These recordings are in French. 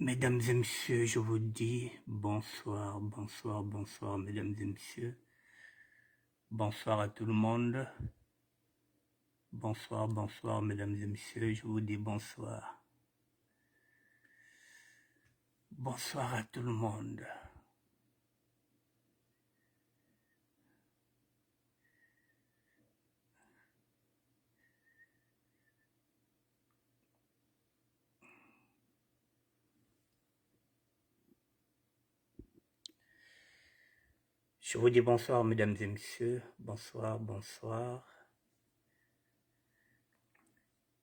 Mesdames et messieurs, je vous dis bonsoir, bonsoir, bonsoir, mesdames et messieurs. Bonsoir à tout le monde. Bonsoir, bonsoir, mesdames et messieurs, je vous dis bonsoir. Bonsoir à tout le monde. Je vous dis bonsoir, mesdames et messieurs. Bonsoir, bonsoir.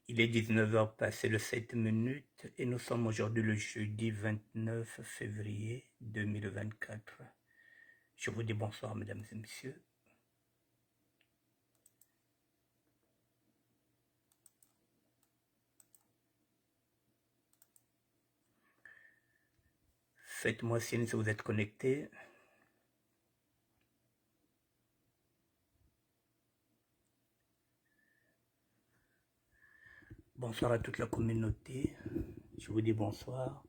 Il est 19 heures passé de 7 minutes et nous sommes aujourd'hui le jeudi 29 février 2024. Je vous dis bonsoir, mesdames et messieurs. Faites-moi signe si vous êtes connectés. Bonsoir à toute la communauté. Je vous dis bonsoir.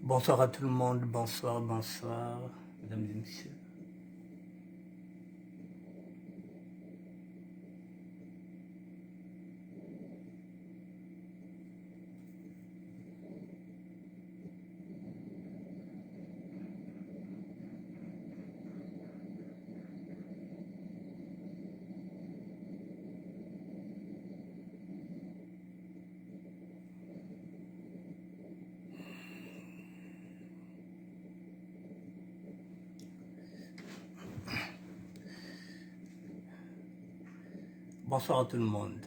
Bonsoir à tout le monde, bonsoir, bonsoir, mesdames et messieurs. Bonsoir à tout le monde.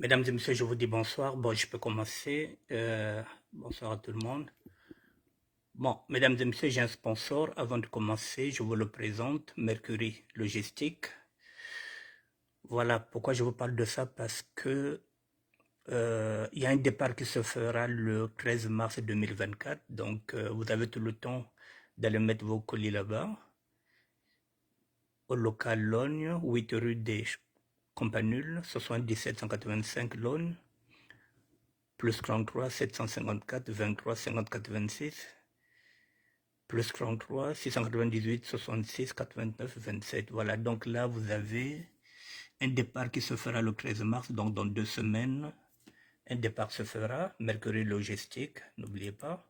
Mesdames et messieurs, je vous dis bonsoir. Bon, je peux commencer. Bonsoir à tout le monde. Bon, mesdames et messieurs, j'ai un sponsor. Avant de commencer, je vous le présente, Mercury Logistique. Voilà pourquoi je vous parle de ça, parce que il y a un départ qui se fera le 13 mars 2024. Donc, vous avez tout le temps d'aller mettre vos colis là-bas, au local Logne, 8 rue des Campanules, 77 185 Logne, plus 33 754 23 54 26, plus 33 698 66 89 27. Voilà, donc là, vous avez un départ qui se fera le 13 mars, donc dans 2 semaines. Un départ se fera, Mercury Logistique, n'oubliez pas.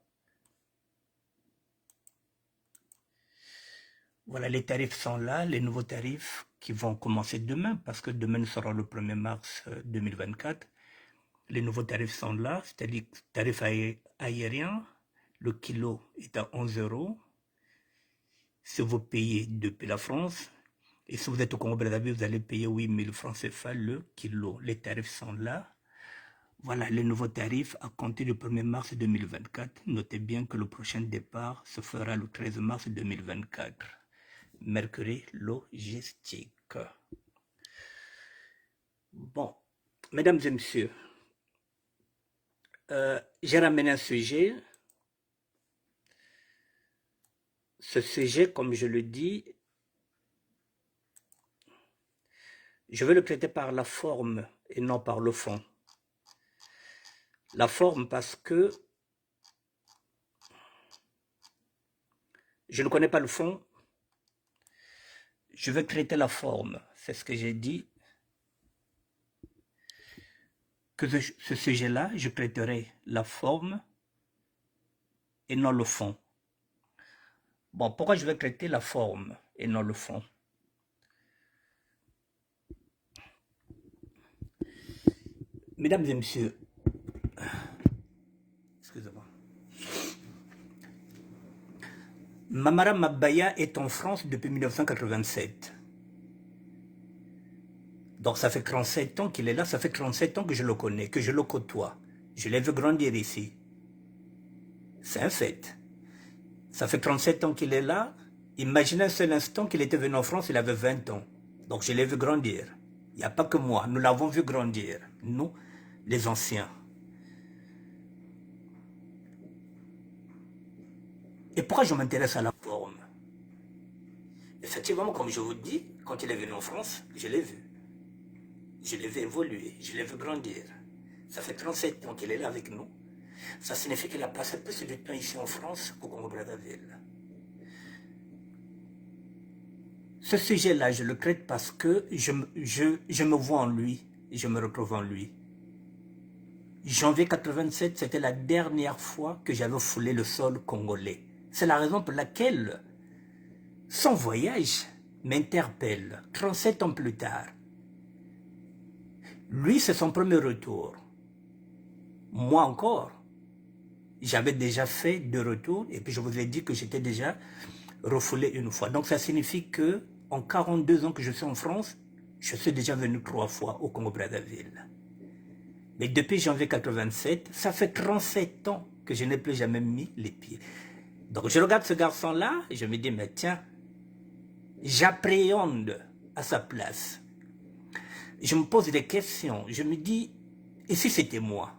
Voilà, les tarifs sont là, les nouveaux tarifs qui vont commencer demain, parce que demain sera le 1er mars 2024. Les nouveaux tarifs sont là, c'est-à-dire tarif aérien, le kilo est à 11 euros. Si vous payez depuis la France, et si vous êtes au Congo-Brazzaville, vous allez payer 8000 francs CFA le kilo. Les tarifs sont là. Voilà les nouveaux tarifs à compter du 1er mars 2024. Notez bien que le prochain départ se fera le 13 mars 2024. Mercury Logistique. Bon, mesdames et messieurs, J'ai ramené un sujet. Ce sujet, comme je le dis, je veux le traiter par la forme et non par le fond. La forme parce que je ne connais pas le fond. Je veux traiter la forme. C'est ce que j'ai dit. Que ce sujet-là, je traiterai la forme et non le fond. Bon, pourquoi je vais traiter la forme et non le fond? Mesdames et messieurs, excusez-moi. Mamara Mabaya est en France depuis 1987. Donc ça fait 37 ans qu'il est là, ça fait 37 ans que je le connais, que je le côtoie. Je l'ai vu grandir ici. C'est un fait. Ça fait 37 ans qu'il est là. Imaginez un seul instant qu'il était venu en France, il avait 20 ans. Donc je l'ai vu grandir. Il n'y a pas que moi, nous l'avons vu grandir. Nous, les anciens. Et pourquoi je m'intéresse à la forme? Effectivement, comme je vous dis, quand il est venu en France, je l'ai vu. Je l'ai vu évoluer, je l'ai vu grandir. Ça fait 37 ans qu'il est là avec nous. Ça signifie qu'il a passé plus de temps ici en France qu'au Congo-Brazzaville. Ce sujet-là, je le traite parce que je me vois en lui, et je me retrouve en lui. Janvier 87, c'était la dernière fois que j'avais foulé le sol congolais. C'est la raison pour laquelle son voyage m'interpelle 37 ans plus tard. Lui, c'est son premier retour. Moi encore, j'avais déjà fait 2 retours et puis je vous ai dit que j'étais déjà refoulé une fois. Donc ça signifie que en 42 ans que je suis en France, je suis déjà venu 3 fois au Congo-Brazzaville. Mais depuis janvier 87, ça fait 37 ans que je n'ai plus jamais mis les pieds. Donc je regarde ce garçon-là et je me dis, mais tiens, j'appréhende à sa place. Je me pose des questions. Je me dis, et si c'était moi?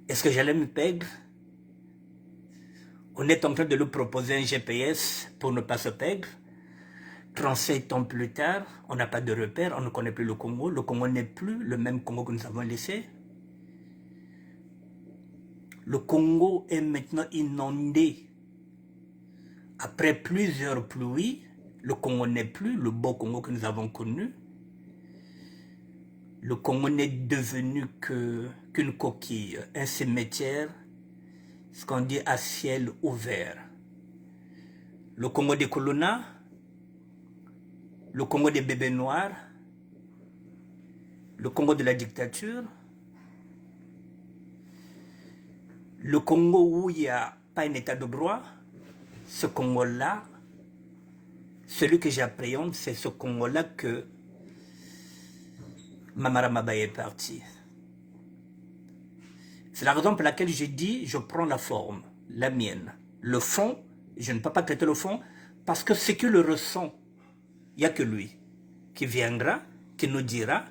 Est-ce que j'allais me perdre? On est en train de lui proposer un GPS pour ne pas se perdre. 37 ans plus tard, on n'a pas de repère, on ne connaît plus le Congo. Le Congo n'est plus le même Congo que nous avons laissé. Le Congo est maintenant inondé. Après plusieurs pluies, le Congo n'est plus le beau Congo que nous avons connu. Le Congo n'est devenu qu'une coquille, un cimetière, ce qu'on dit à ciel ouvert. Le Congo des Colonna, le Congo des bébés noirs, le Congo de la dictature, le Congo où il n'y a pas un état de droit, ce Congo-là, celui que j'appréhende, c'est ce Congo-là que Mamara Mabaya est parti. C'est la raison pour laquelle je dis, je prends la forme, la mienne. Le fond, je ne peux pas traiter le fond, parce que ce que le ressent, il n'y a que lui qui viendra, qui nous dira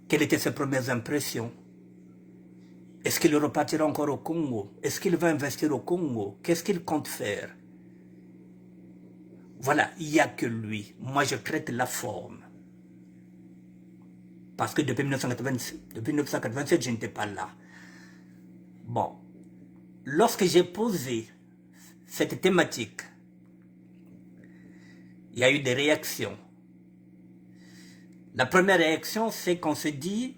quelles étaient ses premières impressions. Est-ce qu'il repartira encore au Congo? Est-ce qu'il va investir au Congo? Qu'est-ce qu'il compte faire? Voilà, il n'y a que lui. Moi, je traite la forme. Parce que depuis 1987, je n'étais pas là. Bon, lorsque j'ai posé cette thématique, il y a eu des réactions. La première réaction, c'est qu'on se dit,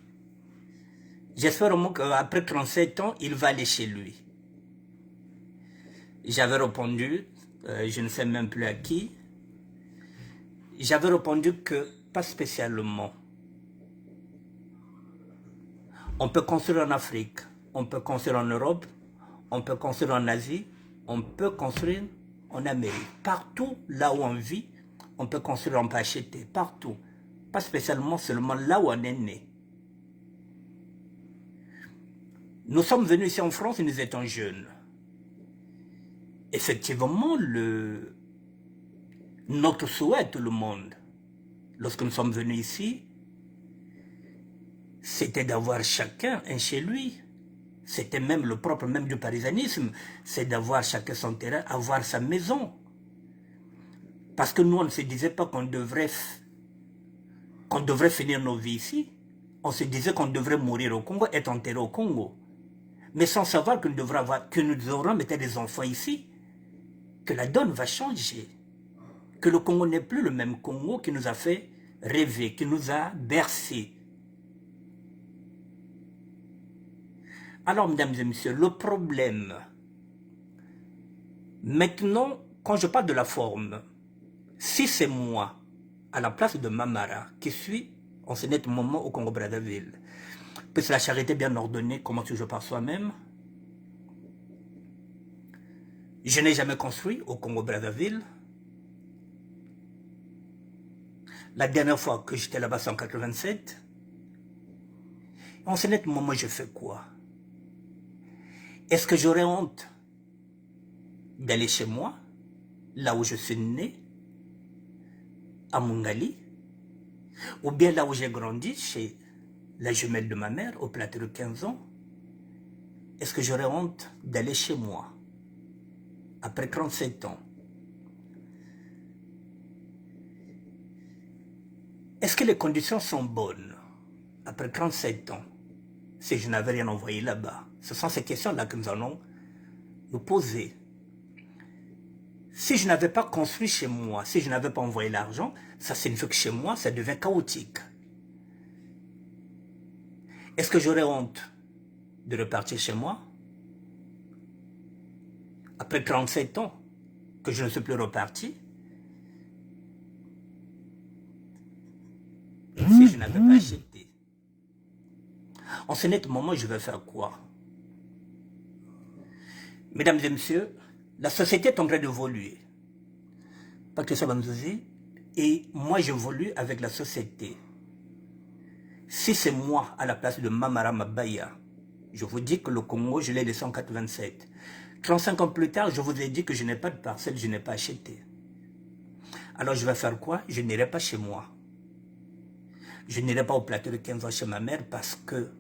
j'espère au moins qu'après 37 ans, il va aller chez lui. J'avais répondu, je ne sais même plus à qui, j'avais répondu que pas spécialement. On peut construire en Afrique, on peut construire en Europe, on peut construire en Asie, on peut construire en Amérique. Partout là où on vit, on peut construire, on peut acheter, partout. Pas spécialement seulement là où on est né. Nous sommes venus ici en France et nous étions jeunes. Effectivement, notre souhait, tout le monde, lorsque nous sommes venus ici, c'était d'avoir chacun un chez lui. C'était même le propre même du parisianisme, c'est d'avoir chacun son terrain, avoir sa maison. Parce que nous, on ne se disait pas qu'on devrait finir nos vies ici. On se disait qu'on devrait mourir au Congo, être enterré au Congo. Mais sans savoir que nous aurons peut-être des enfants ici, que la donne va changer. Que le Congo n'est plus le même Congo qui nous a fait rêver, qui nous a bercés. Alors, mesdames et messieurs, le problème, maintenant, quand je parle de la forme, si c'est moi, à la place de Mamara, qui suis en ce net moment au Congo-Brazzaville, puisque la charité bien ordonnée commence toujours par soi-même, je n'ai jamais construit au Congo-Brazzaville. La dernière fois que j'étais là-bas, c'est en 87. En ce net moment, je fais quoi? Est-ce que j'aurais honte d'aller chez moi, là où je suis né, à Mungali, ou bien là où j'ai grandi, chez la jumelle de ma mère, au plateau de 15 ans? Est-ce que j'aurais honte d'aller chez moi, après 37 ans? Est-ce que les conditions sont bonnes, après 37 ans, si je n'avais rien envoyé là-bas? Ce sont ces questions-là que nous allons nous poser. Si je n'avais pas construit chez moi, si je n'avais pas envoyé l'argent, ça signifie que chez moi, ça devient chaotique. Est-ce que j'aurais honte de repartir chez moi? Après 37 ans, que je ne suis plus reparti, si je n'avais pas acheté. En ce net moment, je vais faire quoi? Mesdames et messieurs, la société est en train d'évoluer. Pas que ça va nous dire. Et moi, j'évolue avec la société. Si c'est moi à la place de Mamara Mabaya, je vous dis que le Congo, je l'ai laissé en 87. 35 ans plus tard, je vous ai dit que je n'ai pas de parcelle, je n'ai pas acheté. Alors je vais faire quoi? Je n'irai pas chez moi. Je n'irai pas au plateau de 15 ans chez ma mère parce que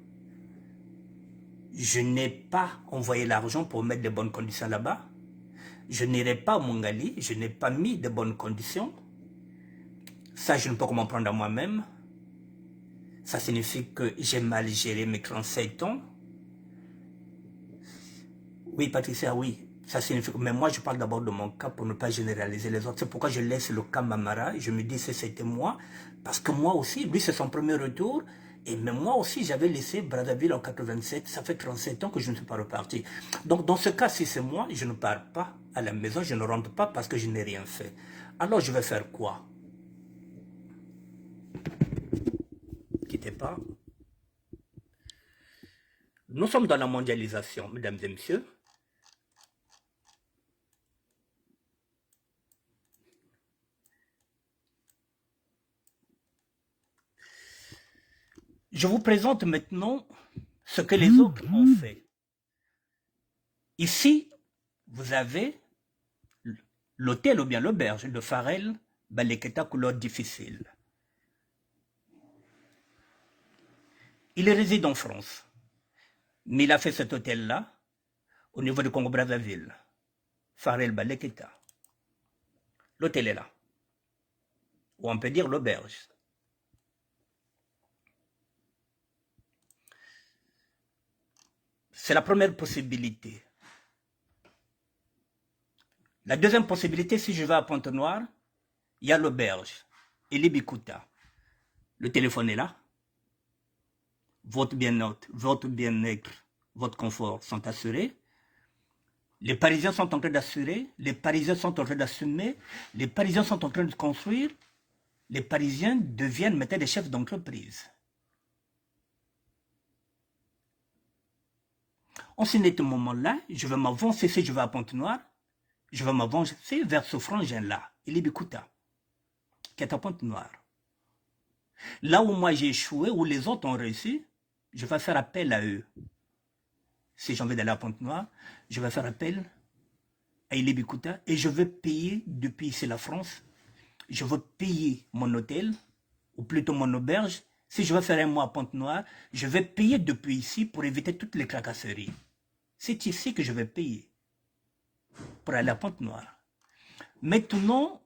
je n'ai pas envoyé l'argent pour mettre de bonnes conditions là-bas. Je n'irai pas à Mungali, je n'ai pas mis de bonnes conditions. Ça, je ne peux comment prendre à moi-même. Ça signifie que j'ai mal géré mes 37 ans. Oui, Patricia, oui. Ça signifie que... Mais moi, je parle d'abord de mon cas pour ne pas généraliser les autres. C'est pourquoi je laisse le cas Mamara. Je me dis que c'était moi. Parce que moi aussi, lui, c'est son premier retour. Et même moi aussi, j'avais laissé Brazzaville en 87. Ça fait 37 ans que je ne suis pas reparti. Donc, dans ce cas, si c'est moi, je ne pars pas à la maison. Je ne rentre pas parce que je n'ai rien fait. Alors, je vais faire quoi? Quittez pas. Nous sommes dans la mondialisation, mesdames et messieurs. Je vous présente maintenant ce que les autres ont fait. Ici, vous avez l'hôtel ou bien l'auberge de Farel Baleketa couleur difficile. Il réside en France, mais il a fait cet hôtel-là au niveau du Congo-Brazzaville. Farel Baleketa. L'hôtel est là. Ou on peut dire l'auberge. C'est la première possibilité. La deuxième possibilité, si je vais à Pointe-Noire, il y a l'auberge, Elibikuta. Le téléphone est là. Votre bien-être, votre confort sont assurés. Les Parisiens sont en train d'assurer, les Parisiens sont en train d'assumer, les Parisiens sont en train de construire. Les Parisiens deviennent maintenant des chefs d'entreprise. En ce moment-là, je vais m'avancer, si je vais à Pointe-Noire, je vais m'avancer vers ce frangin-là, Elibikuta, qui est à Pointe-Noire. Là où moi j'ai échoué, où les autres ont réussi, je vais faire appel à eux. Si j'ai envie d'aller à Pointe-Noire, je vais faire appel à Elibikuta et je vais payer, depuis ici la France, je vais payer mon hôtel, ou plutôt mon auberge, Si je veux faire un mois à Pointe-Noire, je vais payer depuis ici pour éviter toutes les tracasseries. C'est ici que je vais payer pour aller à Pointe-Noire. Maintenant,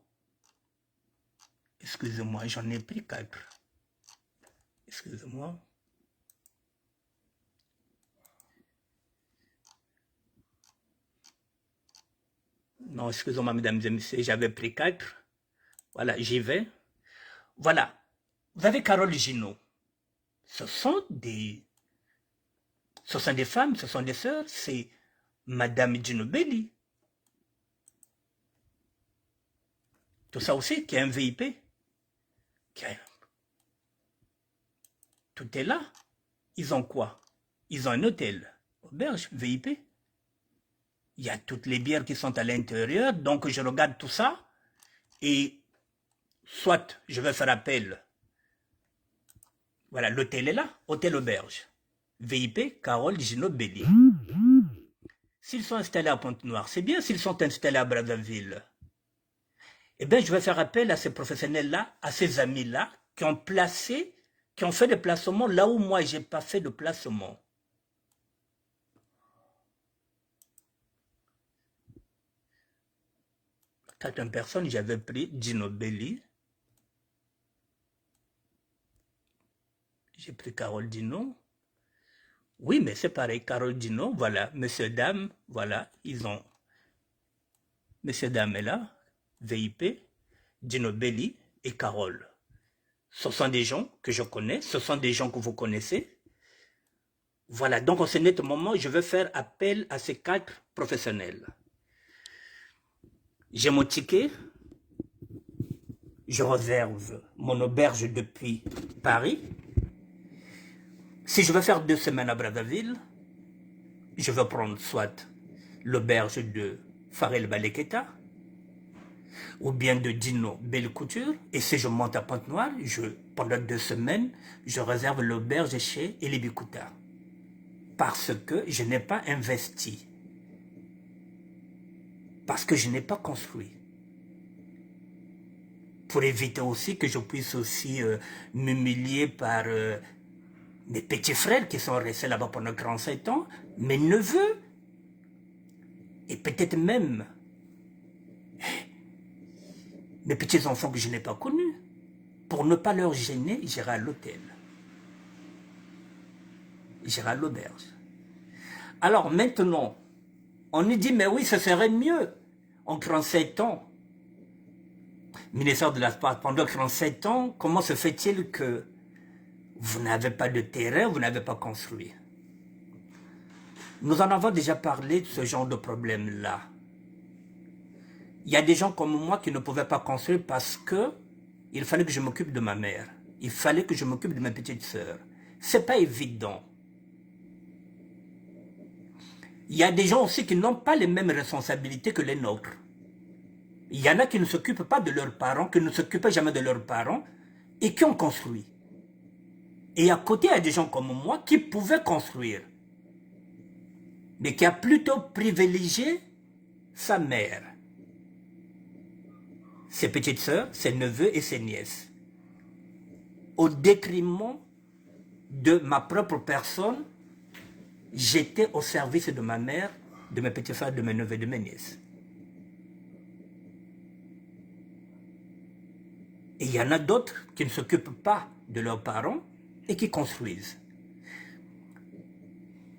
excusez-moi, j'en ai pris 4. Excusez-moi. Non, excusez-moi, mesdames et messieurs, j'avais pris 4. Voilà, j'y vais. Voilà. Vous avez Carole Gino. Ce sont des femmes, ce sont des sœurs. C'est Madame Gino Belli. Tout ça aussi, qui est un VIP. Tout est là. Ils ont quoi? Ils ont un hôtel, auberge, VIP. Il y a toutes les bières qui sont à l'intérieur, donc je regarde tout ça, et soit je vais faire appel. Voilà, l'hôtel est là, hôtel auberge. VIP, Carole Gino Belli. S'ils sont installés à Pointe-Noire, c'est bien. S'ils sont installés à Brazzaville, eh bien, je vais faire appel à ces professionnels-là, à ces amis-là, qui ont placé, qui ont fait des placements là où moi, je n'ai pas fait de placement. Certaines personnes, j'avais pris Gino Belli. J'ai pris Carole Dino. Oui, mais c'est pareil, Carole Dino, voilà, monsieur, dame, voilà, ils ont. Monsieur, dame est là, VIP, Gino Belli et Carole. Ce sont des gens que je connais, ce sont des gens que vous connaissez. Voilà, donc en ce net moment, je vais faire appel à ces 4 professionnels. J'ai mon ticket, je réserve mon auberge depuis Paris. Si je veux faire 2 semaines à Brazzaville, je vais prendre soit l'auberge de Farel Baleketa, ou bien de Dino Belle Couture, et si je monte à Pointe-Noire, pendant 2 semaines, je réserve l'auberge chez Elibikuta. Parce que je n'ai pas investi. Parce que je n'ai pas construit. Pour éviter aussi que je puisse aussi m'humilier par mes petits frères qui sont restés là-bas pendant 37 ans, mes neveux, et peut-être même mes petits-enfants que je n'ai pas connus. Pour ne pas leur gêner, j'irai à l'hôtel. J'irai à l'auberge. Alors maintenant, on nous dit, mais oui, ce serait mieux. En 37 ans, ministère de la Sport, pendant 37 ans, comment se fait-il que vous n'avez pas de terrain, vous n'avez pas construit? Nous en avons déjà parlé de ce genre de problème-là. Il y a des gens comme moi qui ne pouvaient pas construire parce que il fallait que je m'occupe de ma mère. Il fallait que je m'occupe de ma petite sœur. C'est pas évident. Il y a des gens aussi qui n'ont pas les mêmes responsabilités que les nôtres. Il y en a qui ne s'occupent pas de leurs parents, qui ne s'occupaient jamais de leurs parents et qui ont construit. Et à côté, il y a des gens comme moi qui pouvaient construire, mais qui a plutôt privilégié sa mère, ses petites sœurs, ses neveux et ses nièces, au détriment de ma propre personne. J'étais au service de ma mère, de mes petits frères, de mes neveux et de mes nièces. Et il y en a d'autres qui ne s'occupent pas de leurs parents et qui construisent.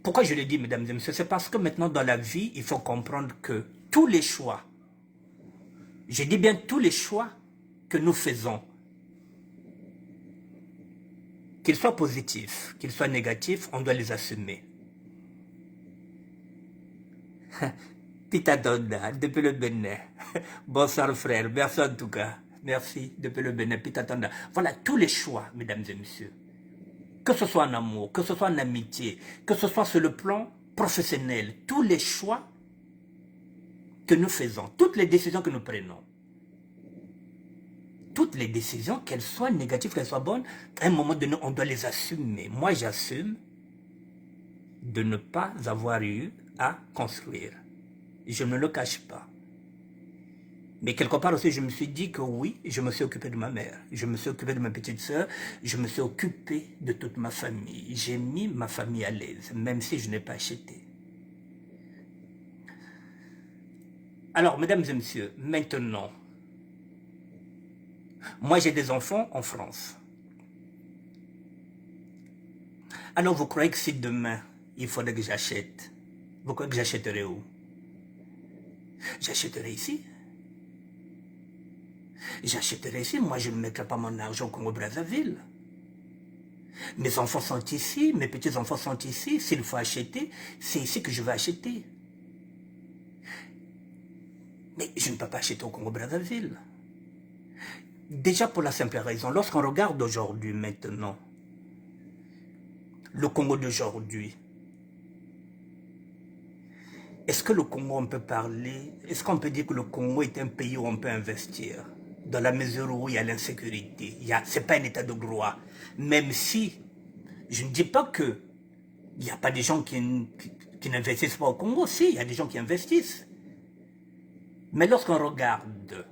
Pourquoi je le dis, mesdames et messieurs? C'est parce que maintenant dans la vie, il faut comprendre que tous les choix, je dis bien tous les choix que nous faisons, qu'ils soient positifs, qu'ils soient négatifs, on doit les assumer. Tita Donda, depuis le Bénin. Bonsoir frère, merci en tout cas. Merci, depuis le Bénin, Tita Donda. Voilà tous les choix, mesdames et messieurs. Que ce soit en amour, que ce soit en amitié, que ce soit sur le plan professionnel, tous les choix que nous faisons, toutes les décisions que nous prenons, toutes les décisions, qu'elles soient négatives, qu'elles soient bonnes, à un moment donné, on doit les assumer. Moi, j'assume de ne pas avoir eu à construire. Je ne le cache pas. Mais quelque part aussi, je me suis dit que oui, je me suis occupé de ma mère, je me suis occupé de ma petite sœur, je me suis occupé de toute ma famille. J'ai mis ma famille à l'aise, même si je n'ai pas acheté. Alors, mesdames et messieurs, maintenant, moi j'ai des enfants en France. Alors vous croyez que si demain, il faudrait que j'achète, vous croyez que j'achèterai où? J'achèterai ici. J'achèterai ici, moi je ne mettrai pas mon argent au Congo-Brazzaville. Mes enfants sont ici, mes petits-enfants sont ici, s'il faut acheter, c'est ici que je vais acheter. Mais je ne peux pas acheter au Congo-Brazzaville. Déjà pour la simple raison, lorsqu'on regarde aujourd'hui maintenant, le Congo d'aujourd'hui, est-ce que le Congo, on peut parler, est-ce qu'on peut dire que le Congo est un pays où on peut investir? Dans la mesure où il y a l'insécurité, ce n'est pas un état de droit. Même si, je ne dis pas que il n'y a pas des gens qui n'investissent pas au Congo, si, il y a des gens qui investissent. Mais lorsqu'on regarde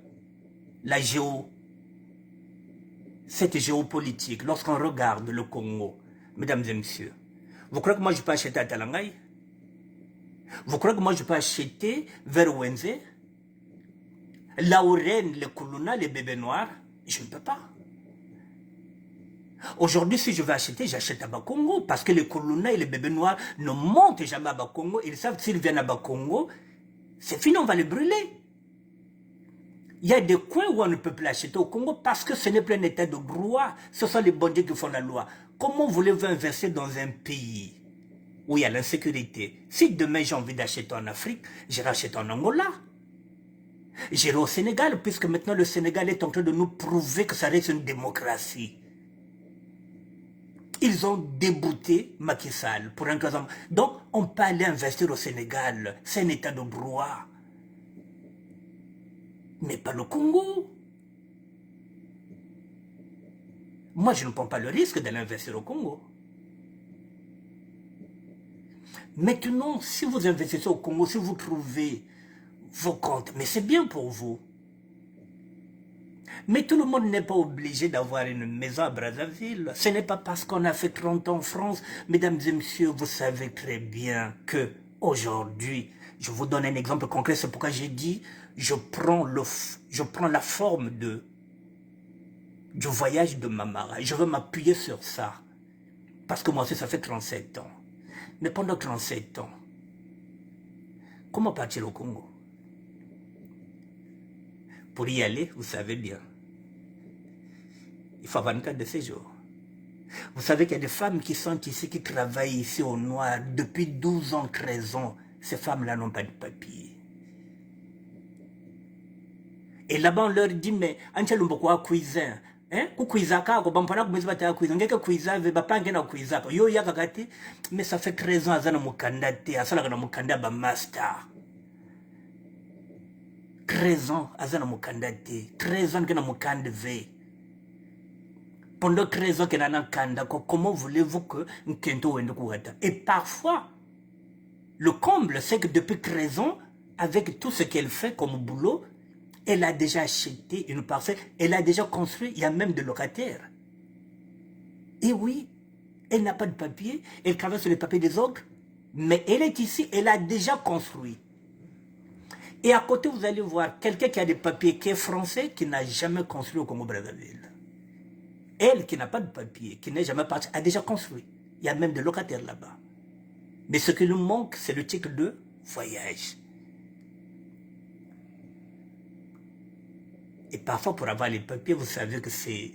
cette géopolitique, lorsqu'on regarde le Congo, mesdames et messieurs, vous croyez que moi je peux acheter à Talangaï? Vous croyez que moi je peux acheter vers Wenze? Là où règnent les Kuluna, les bébés noirs? Je ne peux pas. Aujourd'hui, si je veux acheter, j'achète à Bakongo, parce que les Kuluna et les bébés noirs ne montent jamais à Bakongo. Ils savent que s'ils viennent à Bakongo, c'est fini, on va les brûler. Il y a des coins où on ne peut plus acheter au Congo parce que ce n'est plus un état de droit. Ce sont les bandits qui font la loi. Comment voulez-vous investir dans un pays où il y a l'insécurité? Si demain j'ai envie d'acheter en Afrique, j'irai acheter en Angola. J'irai au Sénégal, puisque maintenant le Sénégal est en train de nous prouver que ça reste une démocratie. Ils ont débouté Macky Sall pour un cas. Donc, on peut aller investir au Sénégal. C'est un état de droit. Mais pas le Congo. Moi, je ne prends pas le risque d'aller investir au Congo. Maintenant, si vous investissez au Congo, si vous trouvez vos comptes, mais c'est bien pour vous. Mais tout le monde n'est pas obligé d'avoir une maison à Brazzaville. Ce n'est pas parce qu'on a fait 30 ans en France. Mesdames et messieurs, vous savez très bien que aujourd'hui, je vous donne un exemple concret, c'est pourquoi j'ai dit, je prends la forme du voyage de Mamara. Je veux m'appuyer sur ça. Parce que moi aussi, ça fait 37 ans. Mais pendant 37 ans, comment partir au Congo? Pour y aller, vous savez bien, il faut avoir une carte de séjour. Vous savez qu'il y a des femmes qui sont ici, qui travaillent ici au noir depuis 12 ans, 13 ans. Ces femmes-là n'ont pas de papier. Et là-bas, on leur dit, mais, Anchel Mbokwa cuisine. Hein? Kuizaka, bampana kumezibata cuisine. Ngeke cuisine, bapange na cuisaka. Yo yakakati, mais ça fait 13 ans, azana mukanda te, asala na mukanda ba master. 13 ans, azana mukanda te. 13 ans, kena mukanda ve. Pendant 13 ans, kena kanda, comment voulez-vous que Nkento wende kuwata? Et parfois, le comble, c'est que depuis 13 ans, avec tout ce qu'elle fait comme boulot, elle a déjà acheté une parcelle, elle a déjà construit, il y a même des locataires. Et oui, elle n'a pas de papier, elle travaille sur les papiers des autres, mais elle est ici, elle a déjà construit. Et à côté, vous allez voir quelqu'un qui a des papiers, qui est français, qui n'a jamais construit au Congo-Brazzaville. Elle, qui n'a pas de papier, qui n'est jamais partie, a déjà construit. Il y a même des locataires là-bas. Mais ce qui nous manque, c'est le titre de voyage. Et parfois, pour avoir les papiers, vous savez que c'est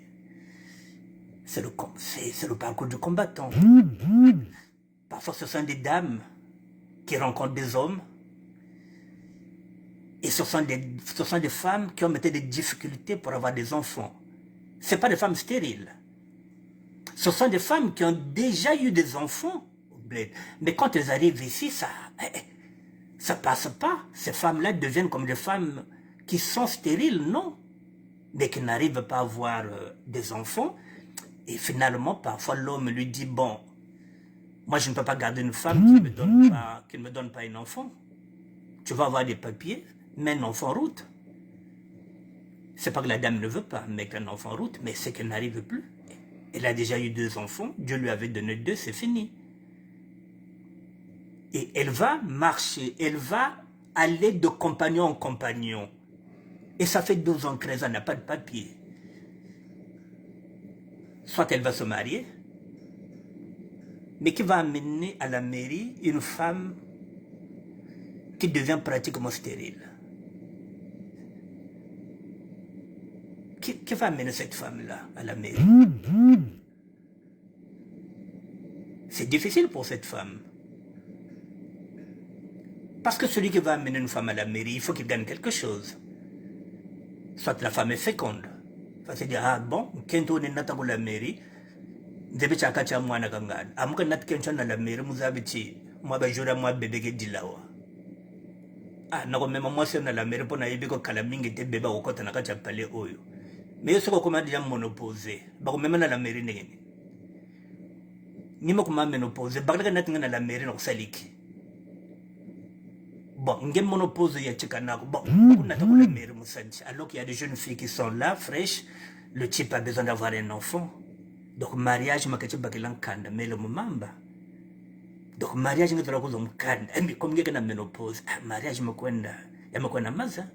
le parcours du combattant. Parfois, ce sont des dames qui rencontrent des hommes. Et ce sont des femmes qui ont mis des difficultés pour avoir des enfants. Ce ne sont pas des femmes stériles. Ce sont des femmes qui ont déjà eu des enfants au bled. Mais quand elles arrivent ici, ça passe pas. Ces femmes-là deviennent comme des femmes qui sont stériles, non. Mais qui n'arrivent pas à avoir des enfants. Et finalement, parfois, l'homme lui dit, bon, moi, je ne peux pas garder une femme qui ne me donne pas un enfant. Tu vas avoir des papiers, mets un enfant en route. C'est pas que la dame ne veut pas mettre un enfant en route, mais c'est qu'elle n'arrive plus. Elle a déjà eu 2 enfants, Dieu lui avait donné 2, c'est fini. Et elle va marcher, elle va aller de compagnon en compagnon. Et ça fait 12 ans, 13 ans, elle n'a pas de papier. Soit elle va se marier, mais qui va amener à la mairie une femme qui devient pratiquement stérile. Qui va amener cette femme-là à la mairie? C'est difficile pour cette femme. Parce que celui qui va amener une femme à la mairie, il faut qu'il gagne quelque chose. Soit la femme est féconde. Ça veut dire, ah bon, quand on est à la mairie, vous avez un mwana kangana. Amuka nat kencho na la mairie, vous avez dit, moi, je moi bébé qui dit là. Ah, na même moi, c'est na la mairie pour na yibiko kalamingi te bébé au côté na kacha palais oyo. Mais ce qu'on a déjà monoposé, bah même na la mairie n'est. Ni mo kuma monoposé, bah là nat na la mairie no saliki. Bon, on a monopose ya Tchikanako. Bon, on a la mairie Moussanti. Alors qu'il y a des jeunes filles qui sont là, fraîches, le type a besoin d'avoir un enfant. Donc, mariage, ma kachi bakilan kanda, mais le mamba. Donc, mariage, nous avons besoin de kanda. Mais comme il y a une ménopause, mariage, ma kwenda maza.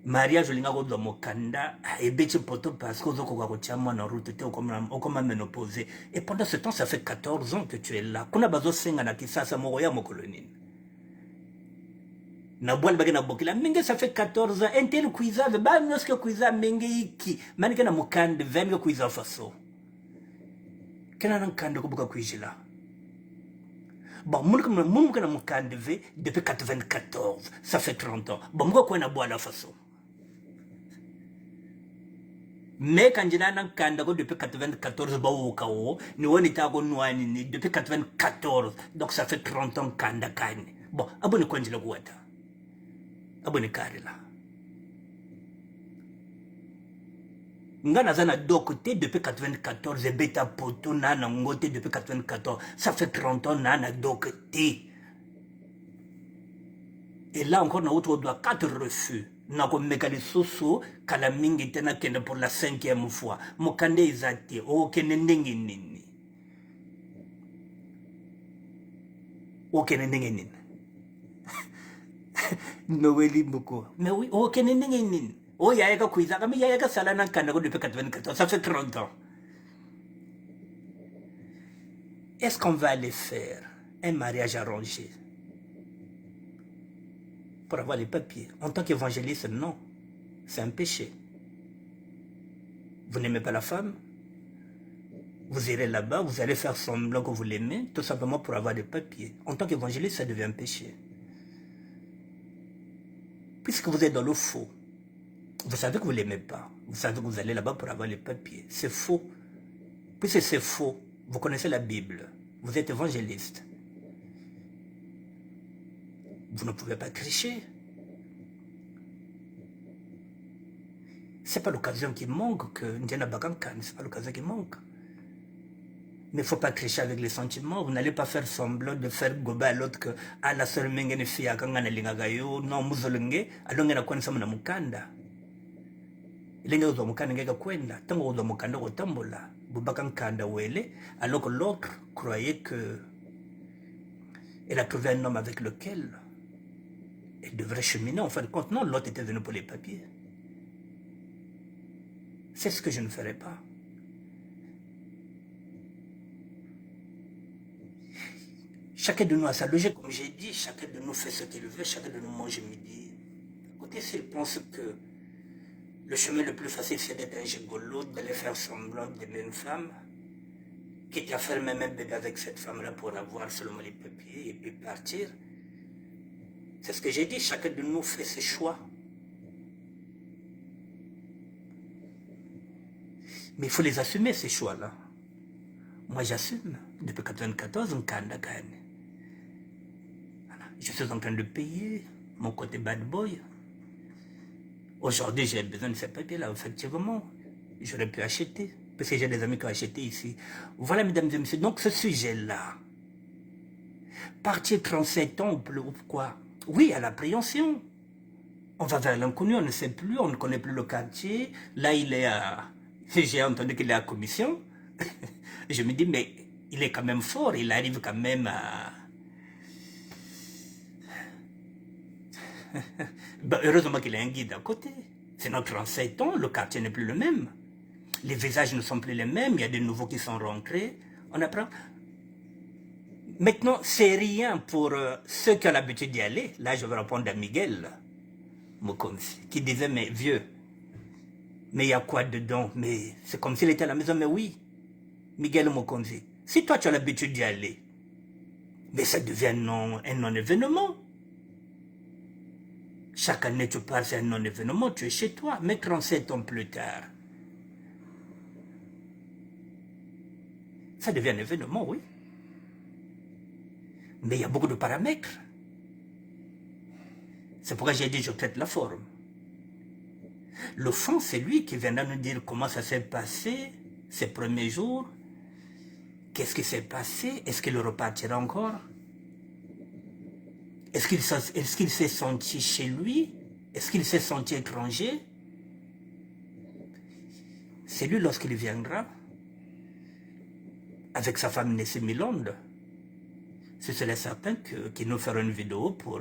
Mariage, il y a besoin de kanda, et bêti poto parce que vous avez moi en route, tu as ménopause. Et pendant ce temps, ça fait 14 ans que tu es là. Qu'on a besoin de 5 ans, ça, ça m'a mon colonie. Na boile bagena bokila mingi ça fait 14 ans intel kuiza ba noske kuiza mingi iki mani kana mukande venga kuiza faso kana nan kande ko buka kuijila bon mun kana mukande ve depuis 94 ça fait 30 ans bon mko kwa na boile faso mais quand jina nan kande ko depuis 94 ba wo kawo ni woni ta ko nwani ni depuis 94 donc ça fait 30 ans kanda kane bon abone ko njila ko wata abone karela ngana zana côté depuis 94 et beta poto nana ngote depuis 94 ça fait 30 ans nana côté et là encore na autre doit 4 refus na ko mekali soso kala mingi tena kende pour la 5e fois mokande izate o kende ndenge nini o kende ndenge nini Noël beaucoup. Mais oui, ok, oh, il y a un quiz, mais il y a un salaire dans le Canada depuis 94, ça fait 30 ans. Est-ce qu'on va aller faire un mariage arrangé pour avoir les papiers? En tant qu'évangéliste, non. C'est un péché. Vous n'aimez pas la femme? Vous irez là-bas, vous allez faire semblant que vous l'aimez, tout simplement pour avoir des papiers. En tant qu'évangéliste, ça devient un péché. Puisque vous êtes dans le faux, vous savez que vous ne l'aimez pas. Vous savez que vous allez là-bas pour avoir les papiers. C'est faux. Puisque c'est faux, vous connaissez la Bible. Vous êtes évangéliste. Vous ne pouvez pas tricher. Ce n'est pas l'occasion qui manque que Ndiana Bakankan, ce n'est pas l'occasion qui manque. Mais il ne faut pas tricher avec les sentiments. Vous n'allez pas faire semblant de faire goba à l'autre que à la seule mengene fille à kangana lingagayo non muzolenge alonge na kwanza mna mukanda. Lenga uzo mukanda ngeka kwenda tango uzo mukanda ko tambola bubaka nkanda wele alors que l'autre croyait que elle a trouvé un homme avec lequel elle devrait cheminer. En fin de compte, non, l'autre était venu pour les papiers. C'est ce que je ne ferai pas. Chacun de nous a sa logique, comme j'ai dit, chacun de nous fait ce qu'il veut, chacun de nous mange midi. Écoutez, s'il pense que le chemin le plus facile, c'est d'être un gigolo, d'aller faire semblant d'aimer une femme, quitte à faire même un bébé avec cette femme-là pour avoir seulement les papiers et puis partir. C'est ce que j'ai dit, chacun de nous fait ses choix. Mais il faut les assumer, ces choix-là. Moi, j'assume. Depuis 1994, on kanda gane. Je suis en train de payer mon côté bad boy. Aujourd'hui, j'ai besoin de ces papiers-là, effectivement. J'aurais pu acheter, parce que j'ai des amis qui ont acheté ici. Voilà, mesdames et messieurs, donc ce sujet-là, partir 37 ans ou quoi? Oui, à l'appréhension. On va vers l'inconnu, on ne sait plus, on ne connaît plus le quartier. Là, il est à... J'ai entendu qu'il est à commission. Je me dis, mais il est quand même fort, il arrive quand même à... Ben, heureusement qu'il a un guide à côté. Sinon, 37 ans, le quartier n'est plus le même. Les visages ne sont plus les mêmes, il y a des nouveaux qui sont rentrés. On apprend. Maintenant, c'est rien pour ceux qui ont l'habitude d'y aller. Là, je vais répondre à Miguel Mokonzi, qui disait, mais vieux, mais il y a quoi dedans? Mais c'est comme s'il était à la maison, mais oui, Miguel Mokonzi, si toi tu as l'habitude d'y aller, mais ça devient un non-événement. Chaque année tu pars, c'est un non-événement, tu es chez toi, mais 37 ans plus tard, ça devient un événement, oui. Mais il y a beaucoup de paramètres. C'est pourquoi j'ai dit je traite la forme. Le fond, c'est lui qui viendra nous dire comment ça s'est passé ces premiers jours. Qu'est-ce qui s'est passé? Est-ce qu'il repartira encore? Est-ce qu'il s'est senti chez lui? Est-ce qu'il s'est senti étranger? C'est lui lorsqu'il viendra avec sa femme Nessie Milonde. Ce serait certain qu'il nous fera une vidéo pour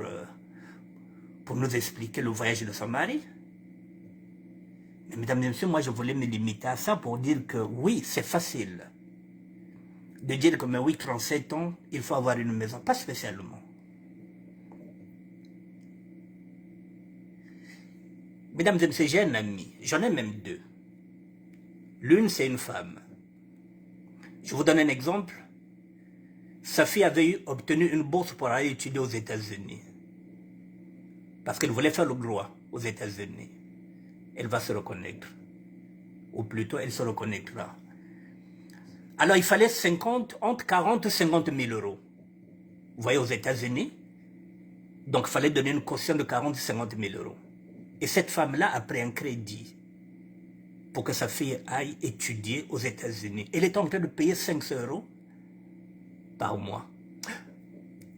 nous expliquer le voyage de son mari. Mais mesdames et messieurs, moi je voulais me limiter à ça pour dire que oui, c'est facile de dire que mais oui, 37 ans, il faut avoir une maison. Pas spécialement. Mesdames et messieurs, j'ai un ami, j'en ai même deux. L'une, c'est une femme. Je vous donne un exemple. Sa fille avait obtenu une bourse pour aller étudier aux États-Unis. Parce qu'elle voulait faire le droit aux États-Unis. Elle va se reconnaître. Ou plutôt, elle se reconnaîtra. Alors, il fallait entre 40 et 50 000 euros. Vous voyez, aux États-Unis. Donc, il fallait donner une caution de 40 à 50 000 euros. Et cette femme-là a pris un crédit pour que sa fille aille étudier aux États-Unis. Elle est en train de payer 500 euros par mois.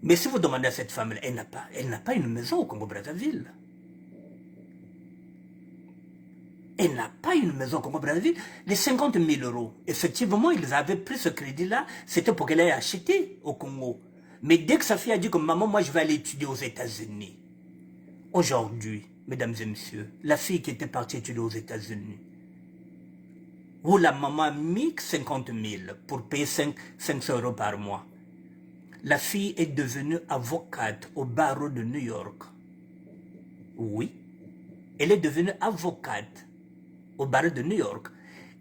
Mais si vous demandez à cette femme-là, elle n'a pas une maison au Congo-Brazzaville. Elle n'a pas une maison au Congo-Brazzaville. Les 50 000 euros, effectivement, ils avaient pris ce crédit-là, c'était pour qu'elle ait acheté au Congo. Mais dès que sa fille a dit que maman, moi je vais aller étudier aux États-Unis, aujourd'hui, mesdames et messieurs, la fille qui était partie étudier aux États-Unis, où la maman a mis 50 000 pour payer 500 euros par mois, la fille est devenue avocate au barreau de New York. Oui, elle est devenue avocate au barreau de New York.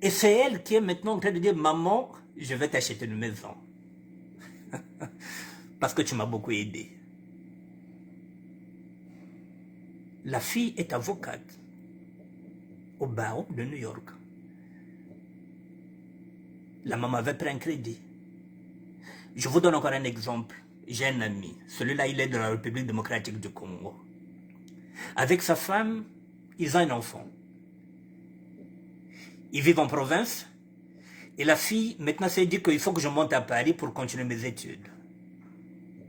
Et c'est elle qui est maintenant en train de dire, maman, je vais t'acheter une maison. Parce que tu m'as beaucoup aidé. La fille est avocate au barreau de New York. La maman avait pris un crédit. Je vous donne encore un exemple. J'ai un ami. Celui-là, il est de la République démocratique du Congo. Avec sa femme, ils ont un enfant. Ils vivent en province. Et la fille, maintenant, s'est dit qu'il faut que je monte à Paris pour continuer mes études.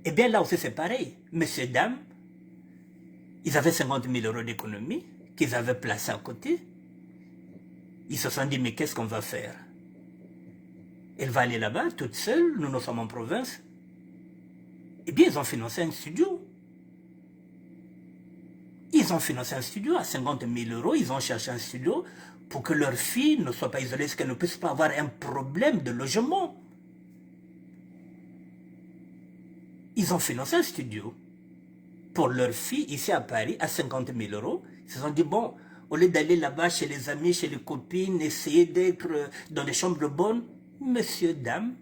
Eh bien, là aussi, c'est pareil. Messieurs, dames, ils avaient 50 000 euros d'économie qu'ils avaient placés à côté. Ils se sont dit, mais qu'est-ce qu'on va faire? Elle va aller là-bas, toute seule, nous sommes en province. Eh bien, ils ont financé un studio. Ils ont financé un studio à 50 000 euros. Ils ont cherché un studio pour que leur fille ne soit pas isolée, qu'elle ne puisse pas avoir un problème de logement. Ils ont financé un studio pour leur fille ici à Paris à 50 000 euros. Ils se sont dit, bon, au lieu d'aller là-bas chez les amis, chez les copines, essayer d'être dans des chambres bonnes, messieurs, dames,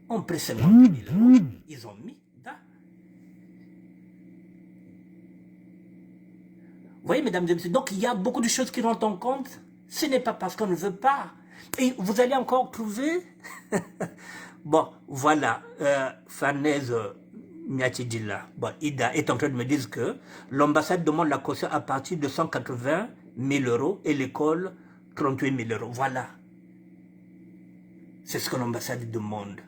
ont pris 50 000 euros. Ils ont mis là. Vous voyez, mesdames et messieurs, donc il y a beaucoup de choses qui rentrent en compte. Ce n'est pas parce qu'on ne veut pas. Et vous allez encore trouver... Bon, voilà, Farnèse Miatidila, bon, Ida est en train de me dire que l'ambassade demande la caution à partir de 180 000 euros et l'école 38 000 euros. Voilà. C'est ce que l'ambassade demande.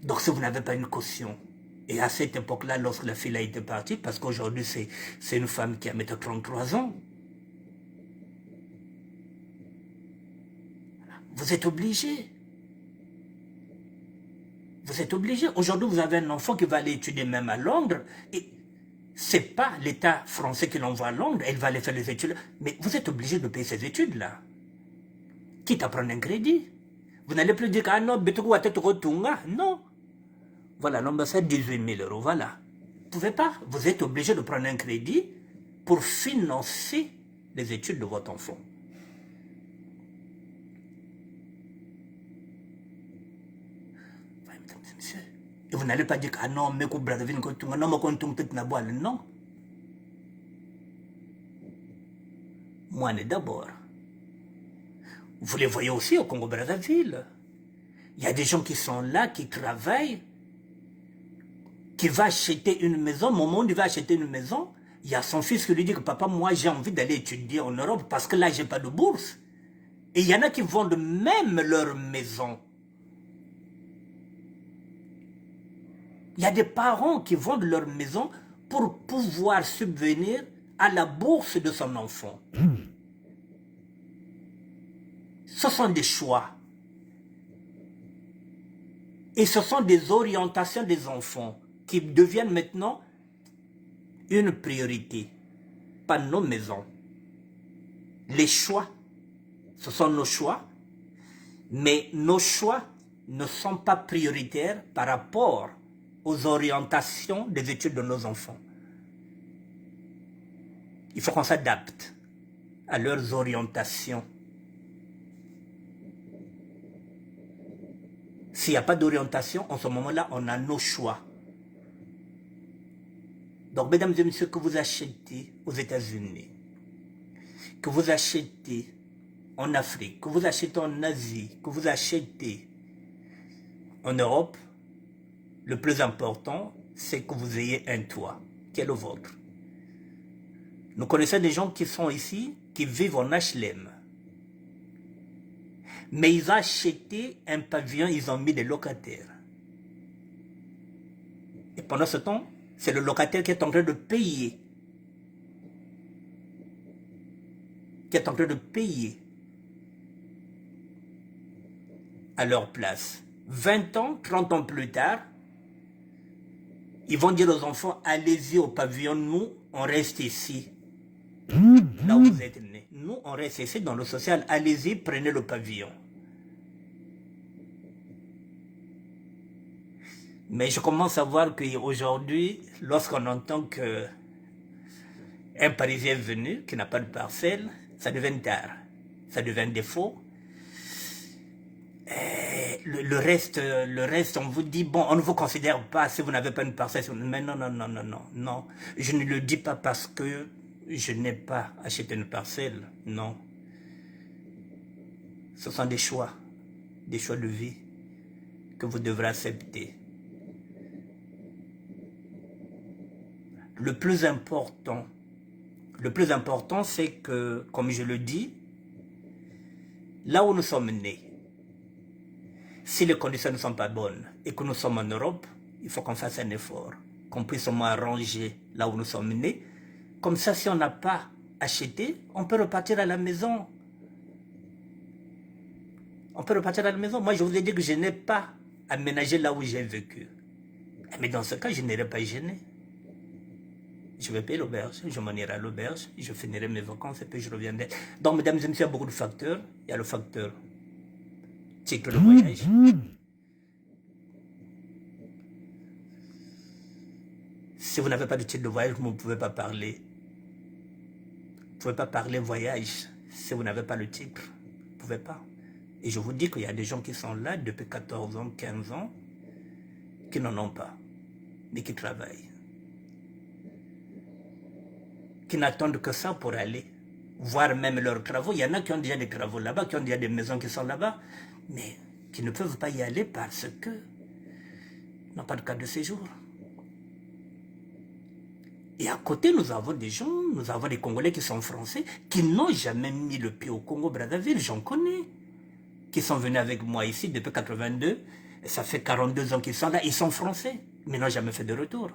Donc si vous n'avez pas une caution, Et à cette époque-là, lorsque la fille a été partie, parce qu'aujourd'hui c'est une femme qui a maintenant 33 ans, vous êtes obligé. Vous êtes obligé. Aujourd'hui, vous avez un enfant qui va aller étudier même à Londres. Et c'est pas l'État français qui l'envoie à Londres. Elle va aller faire les études. Mais vous êtes obligé de payer ces études-là. Quitte à prendre un crédit. Vous n'allez plus dire ah non, non. Voilà, l'ambassade, 18 000 euros. Voilà. Vous ne pouvez pas. Vous êtes obligé de prendre un crédit pour financer les études de votre enfant. Et vous n'allez pas dire ah non, mais non. Moi, d'abord. Vous les voyez aussi au Congo-Brazzaville. Il y a des gens qui sont là, qui travaillent, qui va acheter une maison. Au moment où il va acheter une maison, il y a son fils qui lui dit que papa, moi j'ai envie d'aller étudier en Europe parce que là, j'ai pas de bourse. Et il y en a qui vendent même leur maison. Il y a des parents qui vendent leur maison pour pouvoir subvenir à la bourse de son enfant. Ce sont des choix. Et ce sont des orientations des enfants qui deviennent maintenant une priorité, pas nos maisons. Les choix, ce sont nos choix, mais nos choix ne sont pas prioritaires par rapport aux orientations des études de nos enfants. Il faut qu'on s'adapte à leurs orientations. S'il n'y a pas d'orientation, en ce moment-là, on a nos choix. Donc, mesdames et messieurs, que vous achetez aux États-Unis, que vous achetez en Afrique, que vous achetez en Asie, que vous achetez en Europe, le plus important, c'est que vous ayez un toit, qui est le vôtre. Nous connaissons des gens qui sont ici, qui vivent en HLM. Mais ils ont acheté un pavillon, ils ont mis des locataires. Et pendant ce temps, c'est le locataire qui est en train de payer. Qui est en train de payer à leur place. 20 ans, 30 ans plus tard, ils vont dire aux enfants, allez-y au pavillon, nous, on reste ici. Là où vous êtes nés. Nous, on reste ici dans le social. Allez-y, prenez le pavillon. Mais je commence à voir qu'aujourd'hui, lorsqu'on entend qu'un Parisien est venu, qui n'a pas de parcelle, ça devient tard. Ça devient défaut. Le reste, on vous dit, bon, on ne vous considère pas si vous n'avez pas une parcelle. Mais non, non, non, non, non, non. Je ne le dis pas parce que je n'ai pas acheté une parcelle, non. Ce sont des choix de vie que vous devrez accepter. Le plus important, c'est que, comme je le dis, là où nous sommes nés, si les conditions ne sont pas bonnes et que nous sommes en Europe, il faut qu'on fasse un effort, qu'on puisse au moins arranger là où nous sommes nés. Comme ça, si on n'a pas acheté, on peut repartir à la maison. On peut repartir à la maison. Moi, je vous ai dit que je n'ai pas aménagé là où j'ai vécu. Mais dans ce cas, je n'irai pas gêner. Je vais payer l'auberge, je m'en irai à l'auberge, je finirai mes vacances et puis je reviendrai. Donc, mesdames et messieurs, il y a beaucoup de facteurs. Il y a le facteur titre de voyage. Si vous n'avez pas de titre de voyage, vous ne pouvez pas parler. Vous ne pouvez pas parler voyage si vous n'avez pas le titre. Vous ne pouvez pas. Et je vous dis qu'il y a des gens qui sont là depuis 14 ans, 15 ans, qui n'en ont pas, mais qui travaillent. Qui n'attendent que ça pour aller voir même leurs travaux. Il y en a qui ont déjà des travaux là-bas, qui ont déjà des maisons qui sont là-bas, mais qui ne peuvent pas y aller parce que n'ont pas de carte de séjour. Et à côté, nous avons des gens, nous avons des Congolais qui sont français, qui n'ont jamais mis le pied au Congo-Brazzaville, j'en connais, qui sont venus avec moi ici depuis 82, ça fait 42 ans qu'ils sont là, ils sont français, mais n'ont jamais fait de retour.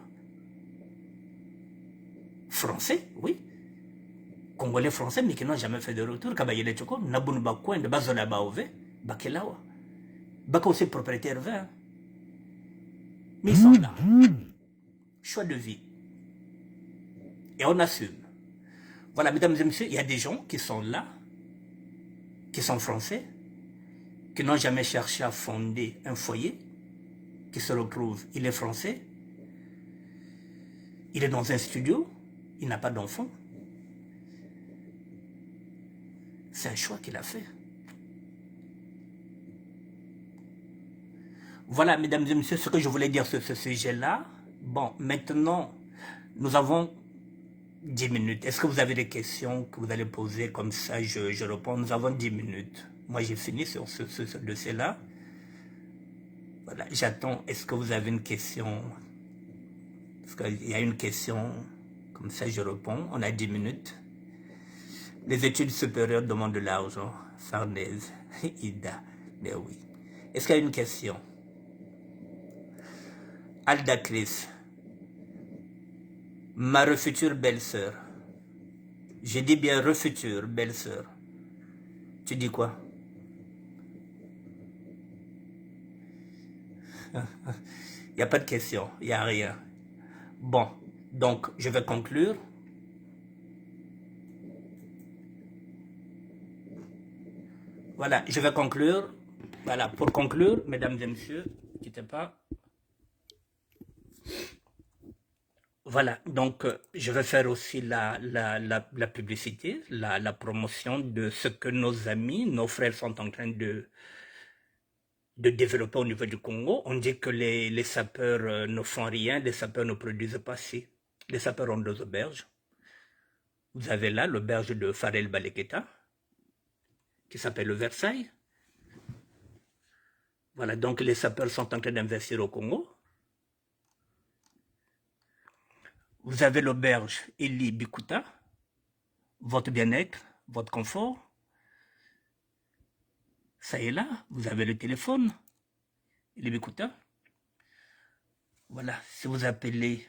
Français, oui. Congolais français, mais qui n'ont jamais fait de retour. Kabayele Choko, Naboun Bakouin, de Bazola Baové, Bakelawa. Bako aussi propriétaire vin. Mais ils sont là. Choix de vie. Et on assume. Voilà, mesdames et messieurs, il y a des gens qui sont là, qui sont français, qui n'ont jamais cherché à fonder un foyer, qui se retrouvent, il est français, il est dans un studio, il n'a pas d'enfant. C'est un choix qu'il a fait. Voilà, mesdames et messieurs, ce que je voulais dire sur ce sujet-là. Bon, maintenant, nous avons 10 minutes. Est-ce que vous avez des questions que vous allez poser comme ça, je réponds. Nous avons 10 minutes. Moi, j'ai fini sur ce dossier-là. Voilà, j'attends. Est-ce que vous avez une question? Parce qu'il y a une question, comme ça, je réponds. On a 10 minutes. Les études supérieures demandent de l'argent. Farnèse, Ida, mais oui. Est-ce qu'il y a une question? Alda Chris. Ma refuture belle-sœur. Je dis bien refuture belle-sœur. Tu dis quoi? Il n'y a pas de question, il n'y a rien. Bon, donc je vais conclure. Voilà, je vais conclure. Voilà, pour conclure, mesdames et messieurs, ne quittez pas. Voilà, donc je vais faire aussi la publicité, la promotion de ce que nos amis, nos frères sont en train de développer au niveau du Congo. On dit que les sapeurs ne font rien, les sapeurs ne produisent pas si. Les sapeurs ont 2 auberges. Vous avez là l'auberge de Farel Baleketa, qui s'appelle le Versailles. Voilà, donc les sapeurs sont en train d'investir au Congo. Vous avez l'auberge Eli Bikuta, votre bien-être, votre confort. Ça est là, vous avez le téléphone, Eli Bikuta. Voilà, si vous appelez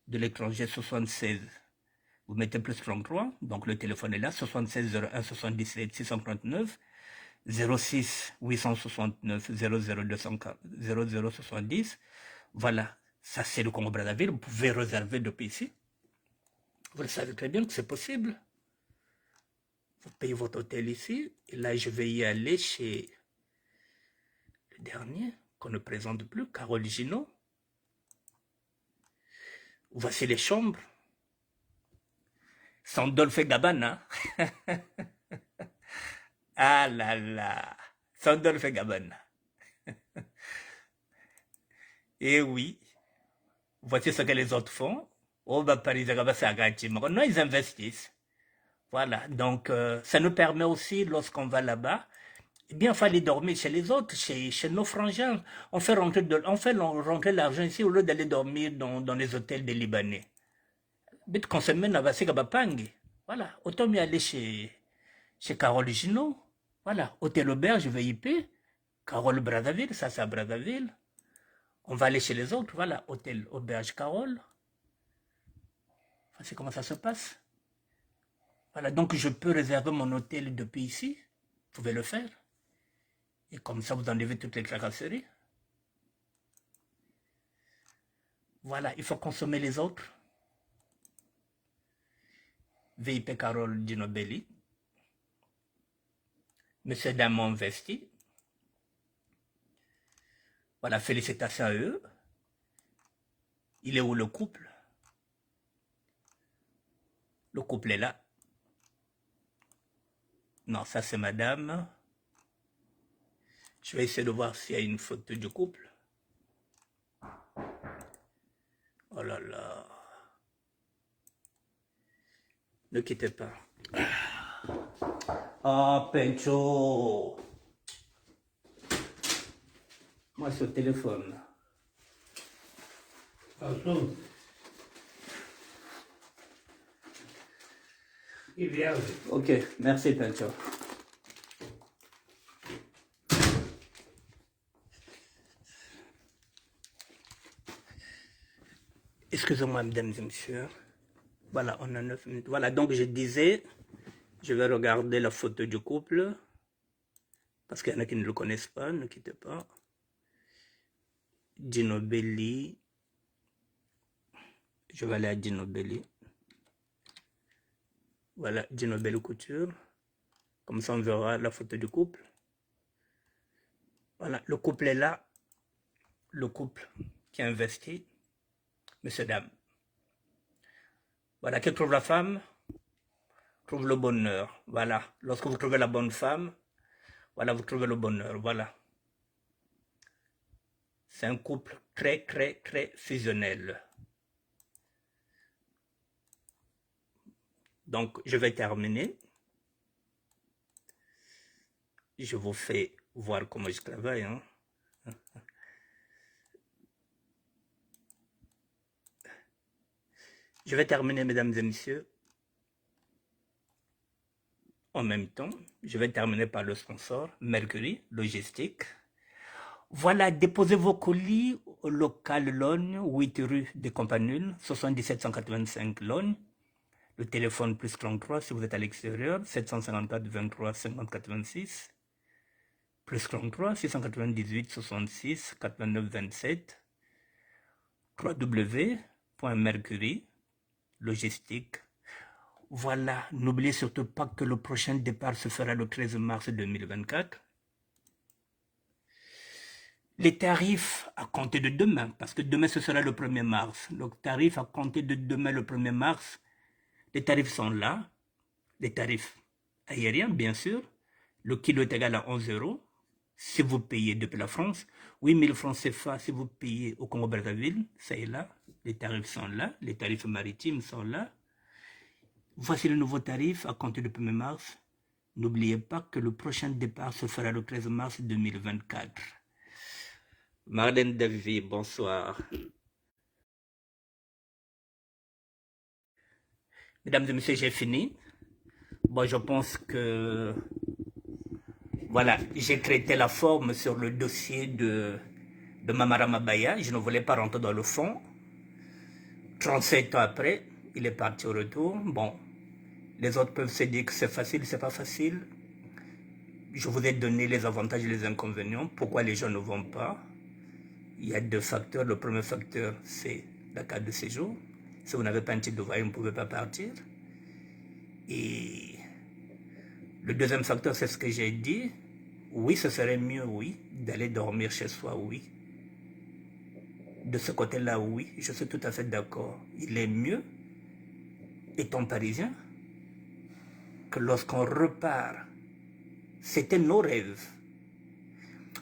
de l'étranger 76, vous mettez plus 33, donc le téléphone est là, 76 01 77 639, 06 869 0070. Voilà, ça c'est le Congo-Brazzaville, vous pouvez réserver depuis ici. Vous le savez très bien que c'est possible. Vous payez votre hôtel ici, et là je vais y aller chez le dernier, qu'on ne présente plus, Carole Gino. Voici les chambres. Sandolphe Gabbana. Ah là là, Sandolphe Gabbana. Et oui, voici ce que les autres font. Oh, bah, Paris, non, ils investissent. Voilà, donc ça nous permet aussi, lorsqu'on va là-bas, eh bien, il fallait dormir chez les autres, chez nos frangins. On fait rentrer l'argent ici au lieu d'aller dormir dans les hôtels des Libanais. Mais qu'on se mène à Bapangi. Voilà, autant mieux aller chez Carole Gino. Voilà, hôtel auberge VIP, Carole Brazzaville, ça c'est à Brazzaville. On va aller chez les autres, voilà, hôtel auberge Carole. Enfin, c'est comment ça se passe. Voilà, donc je peux réserver mon hôtel depuis ici. Vous pouvez le faire. Et comme ça, vous enlevez toutes les carrosseries. Voilà, il faut consommer les autres. VIP Carole Ginobelli. Monsieur Damon Vesti. Voilà, félicitations à eux. Il est où le couple? Le couple est là. Non, ça c'est madame. Je vais essayer de voir s'il y a une photo du couple. Oh là là. Ne quittez pas. Ah, Pencho. Moi, c'est au téléphone. Attention. Il vient. Ok, merci, Pencho. Excusez-moi, mesdames et messieurs. Voilà, on a 9 minutes. Voilà, donc je disais, je vais regarder la photo du couple, parce qu'il y en a qui ne le connaissent pas, ne quittez pas. Gino Belli. Je vais aller à Gino Belli. Voilà, Gino Belli Couture. Comme ça, on verra la photo du couple. Voilà, le couple est là. Le couple qui a investi. Messieurs, dames. Voilà, qui trouve la femme, trouve le bonheur. Voilà, lorsque vous trouvez la bonne femme, voilà, vous trouvez le bonheur. Voilà. C'est un couple très, très, très fusionnel. Donc, je vais terminer. Je vous fais voir comment je travaille. Hein. Je vais terminer, mesdames et messieurs. En même temps, je vais terminer par le sponsor, Mercury Logistique. Voilà, déposez vos colis au local Logne, 8 rue des Campanules, 77 185 Logne. Le téléphone plus 33 si vous êtes à l'extérieur, 754 23 50 86. Plus 33 698 66 89 27. www.mercury logistique. Voilà, n'oubliez surtout pas que le prochain départ se fera le 13 mars 2024. Les tarifs à compter de demain, parce que demain ce sera le 1er mars. Donc tarifs à compter de demain le 1er mars, les tarifs sont là. Les tarifs aériens, bien sûr. Le kilo est égal à 11 € si vous payez depuis la France. 8000 francs CFA si vous payez au Congo-Brazzaville, ça est là. Les tarifs sont là, les tarifs maritimes sont là. Voici le nouveau tarif à compter du 1er mars. N'oubliez pas que le prochain départ se fera le 13 mars 2024. Marlène Davy, bonsoir. Mesdames et messieurs, j'ai fini. Bon, je pense que... Voilà, j'ai traité la forme sur le dossier de Mamara Mabaya. Je ne voulais pas rentrer dans le fond. 37 ans après, il est parti au retour. Bon, les autres peuvent se dire que c'est facile, c'est pas facile. Je vous ai donné les avantages et les inconvénients. Pourquoi les gens ne vont pas? Il y a deux facteurs. Le premier facteur, c'est la carte de séjour. Si vous n'avez pas un titre de voyage, vous ne pouvez pas partir. Et le deuxième facteur, c'est ce que j'ai dit. Oui, ce serait mieux, oui, d'aller dormir chez soi, oui. De ce côté-là, oui, je suis tout à fait d'accord. Il est mieux, étant parisien, que lorsqu'on repart, c'était nos rêves.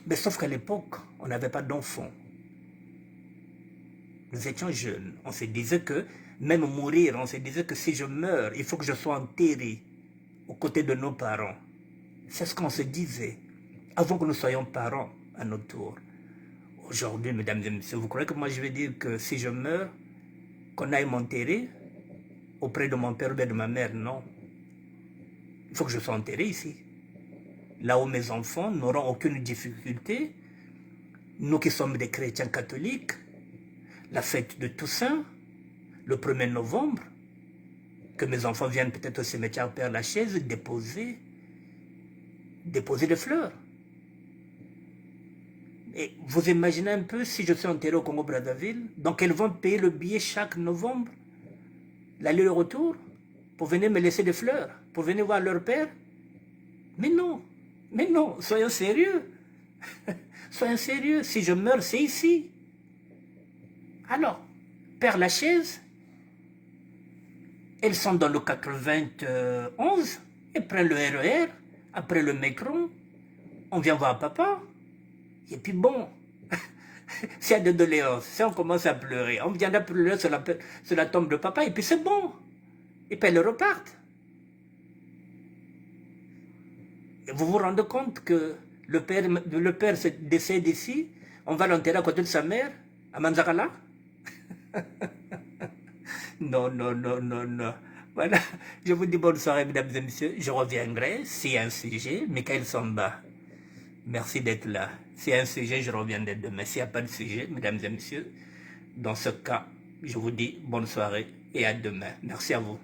Mais sauf qu'à l'époque, on n'avait pas d'enfants. Nous étions jeunes. On se disait que, même mourir, on se disait que si je meurs, il faut que je sois enterré aux côtés de nos parents. C'est ce qu'on se disait, avant que nous soyons parents à notre tour. Aujourd'hui, mesdames et messieurs, vous croyez que moi je vais dire que si je meurs, qu'on aille m'enterrer auprès de mon père ou de ma mère? Non. Il faut que je sois enterré ici. Là où mes enfants n'auront aucune difficulté, nous qui sommes des chrétiens catholiques, la fête de Toussaint, le 1er novembre, que mes enfants viennent peut-être au cimetière Père-Lachaise déposer des fleurs. Et vous imaginez un peu si je suis enterré au Congo-Brazzaville, donc elles vont payer le billet chaque novembre, l'aller et le retour, pour venir me laisser des fleurs, pour venir voir leur père? Mais non, soyons sérieux. Soyons sérieux, si je meurs, c'est ici. Alors, Père-Lachaise, elles sont dans le 91, elles prennent le RER, après le métro, on vient voir papa, et puis bon, s'il y a de doléances, si on commence à pleurer, on vient à pleurer sur la tombe de papa, et puis c'est bon, et puis elles repartent. Et vous vous rendez compte que le père décède ici, on va l'enterrer à côté de sa mère, à Manzakala? Non. Voilà, je vous dis bonne soirée, mesdames et messieurs. Je reviendrai s'il y a un sujet. Michael Samba, merci d'être là. S'il y a un sujet, je reviendrai demain. S'il n'y a pas de sujet, mesdames et messieurs, dans ce cas, Je vous dis bonne soirée et à demain. Merci à vous.